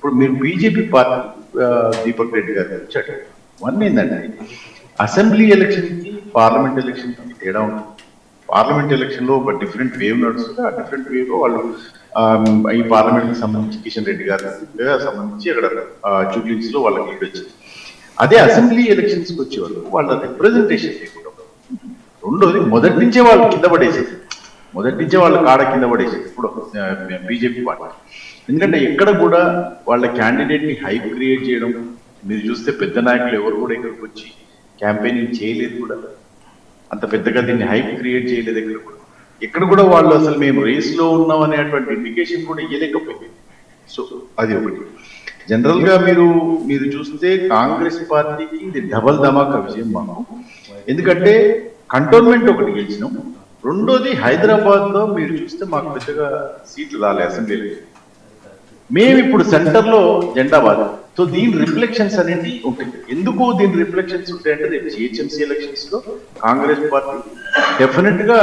ఇప్పుడు మీరు BJP party Deepak Reddy గారు వచ్చాడు. వన్ ఏంటంటే అసెంబ్లీ ఎలక్షన్ కి పార్లమెంట్ ఎలక్షన్ కి తేడా ఉంటుంది. పార్లమెంట్ ఎలక్షన్ లో ఒక డిఫరెంట్ వేవ్ నడుస్తుంది. ఆ డిఫరెంట్ వేవ్ లో వాళ్ళు ఈ పార్లమెంట్ కి సంబంధించి కిషన్ రెడ్డి గారు సంబంధించి అక్కడ జూబ్లీస్ లో వాళ్ళకి లీడ్ వచ్చింది. అదే అసెంబ్లీ ఎలక్షన్స్ కి వచ్చేవాళ్ళు వాళ్ళ రిప్రజెంటేషన్ లేకుండా. రెండోది మొదటి నుంచే వాళ్ళు కింద పడేసేది, మొదటి నుంచే వాళ్ళ కాడ కింద పడేసేది ఇప్పుడు బీజేపీ పార్టీ. ఎందుకంటే ఎక్కడ కూడా వాళ్ళ క్యాండిడేట్ ని హైప్ క్రియేట్ చేయడం, మీరు చూస్తే పెద్ద నాయకులు ఎవరు కూడా ఇక్కడికి వచ్చి క్యాంపెయినింగ్ చేయలేదు కూడా, అంత పెద్దగా దీన్ని హైప్ క్రియేట్ చేయలేదు ఎక్కడ కూడా వాళ్ళు అసలు మేము రేస్ లో ఉన్నాం అనేటువంటి ఇండికేషన్ కూడా ఇవ్వలేకపోయింది. సో అది ఒకటి. జనరల్ గా మీరు చూస్తే కాంగ్రెస్ పార్టీకి ఇది డబల్ ధమాకా విజయం మాకు. ఎందుకంటే కంటోన్మెంట్ ఒకటి గెలిచినాం, రెండోది హైదరాబాద్ లో మీరు చూస్తే మాకు పెద్దగా సీట్లు రాలే అసెంబ్లీలో. మేము ఇప్పుడు సెంటర్ లో జెండా బాధ. సో దీని రిఫ్లెక్షన్స్ అనేది ఉంటుంది. ఎందుకు దీని రిఫ్లెక్షన్స్ ఉంటాయంటే రేపు జిహెచ్ఎంసీ ఎలక్షన్స్ లో కాంగ్రెస్ పార్టీ డెఫినెట్ గా